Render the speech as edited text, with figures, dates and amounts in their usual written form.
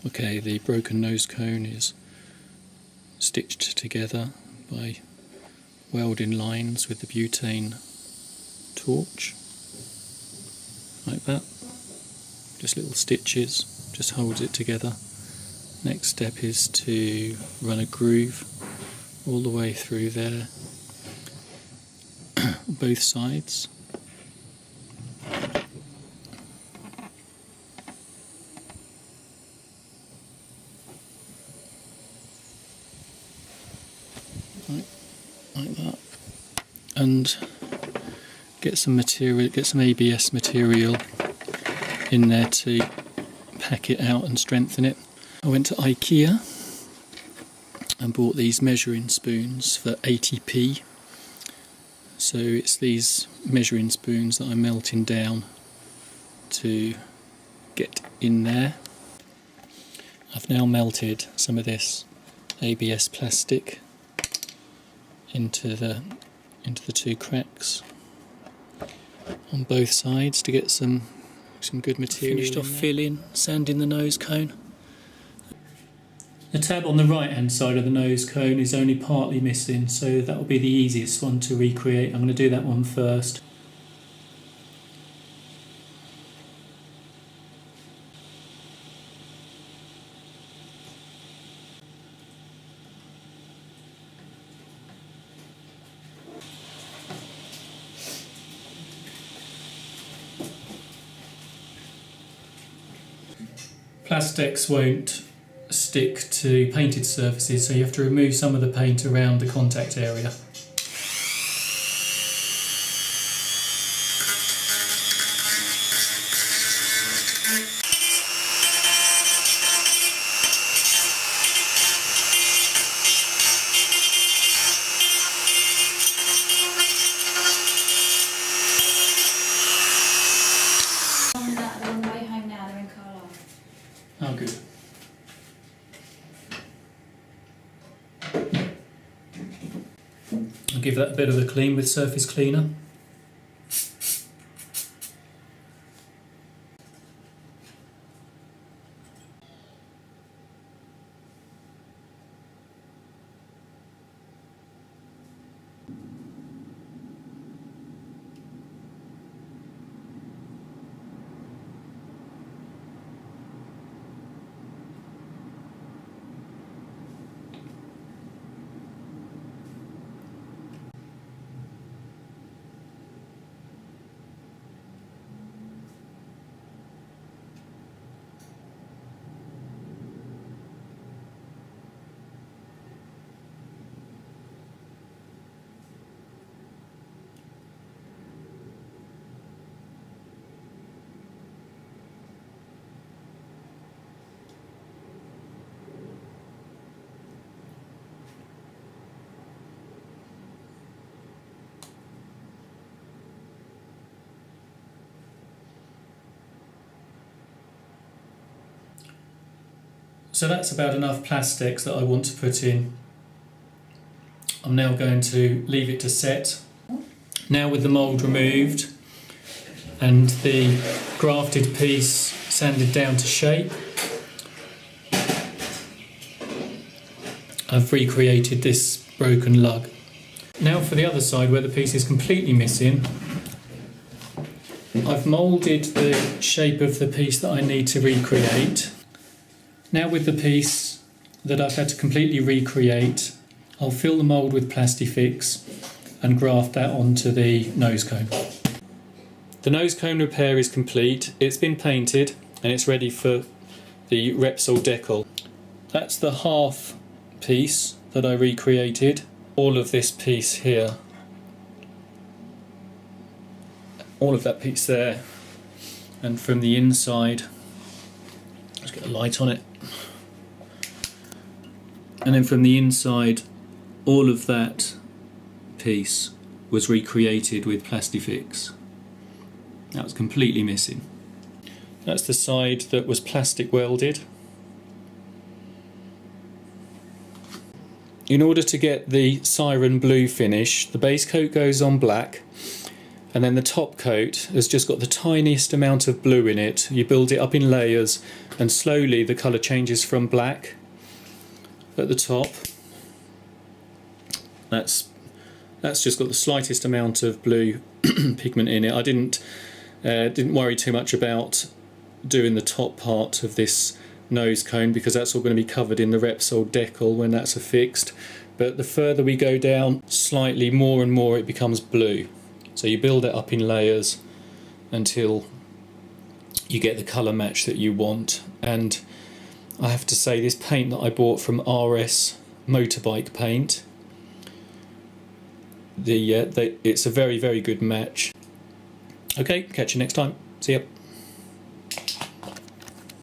Okay, the broken nose cone is stitched together by welding lines with the butane torch, like that. Just little stitches, just holds it together. Next step is to run a groove all the way through there, both sides. Like that, and get some material, get some ABS material in there to pack it out and strengthen it. I went to IKEA and bought these measuring spoons for 80p. So it's these measuring spoons that I'm melting down to get in there. I've now melted some of this ABS plastic into the two cracks on both sides to get some good material. Finished off filling, sanding the nose cone. The tab on the right hand side of the nose cone is only partly missing, so that will be the easiest one to recreate. I'm going to do that one first. Plastics won't stick to painted surfaces, so you have to remove some of the paint around the contact area. On the way home now, they're in Carlisle. Oh, good. I'll give that a bit of a clean with surface cleaner. So that's about enough plastics that I want to put in. I'm now going to leave it to set. Now with the mould removed and the grafted piece sanded down to shape, I've recreated this broken lug. Now for the other side where the piece is completely missing, I've moulded the shape of the piece that I need to recreate. Now with the piece that I've had to completely recreate, I'll fill the mould with Plastifix and graft that onto the nose cone. The nose cone repair is complete, it's been painted and it's ready for the Repsol decal. That's the half piece that I recreated. All of this piece here, all of that piece there, and from the inside, let's get a light on it, and then from the inside all of that piece was recreated with Plastifix. That was completely missing. That's the side that was plastic welded. In order to get the siren blue finish, the base coat goes on black and then the top coat has just got the tiniest amount of blue in it. You build it up in layers, and slowly the colour changes from black at the top. That's just got the slightest amount of blue pigment in it. I didn't worry too much about doing the top part of this nose cone, because that's all going to be covered in the Repsol decal when that's affixed. But the further we go down, slightly more and more it becomes blue. So you build it up in layers until you get the colour match that you want. And I have to say, this paint that I bought from RS Motorbike Paint, it's a very, very good match. Okay, catch you next time. See ya.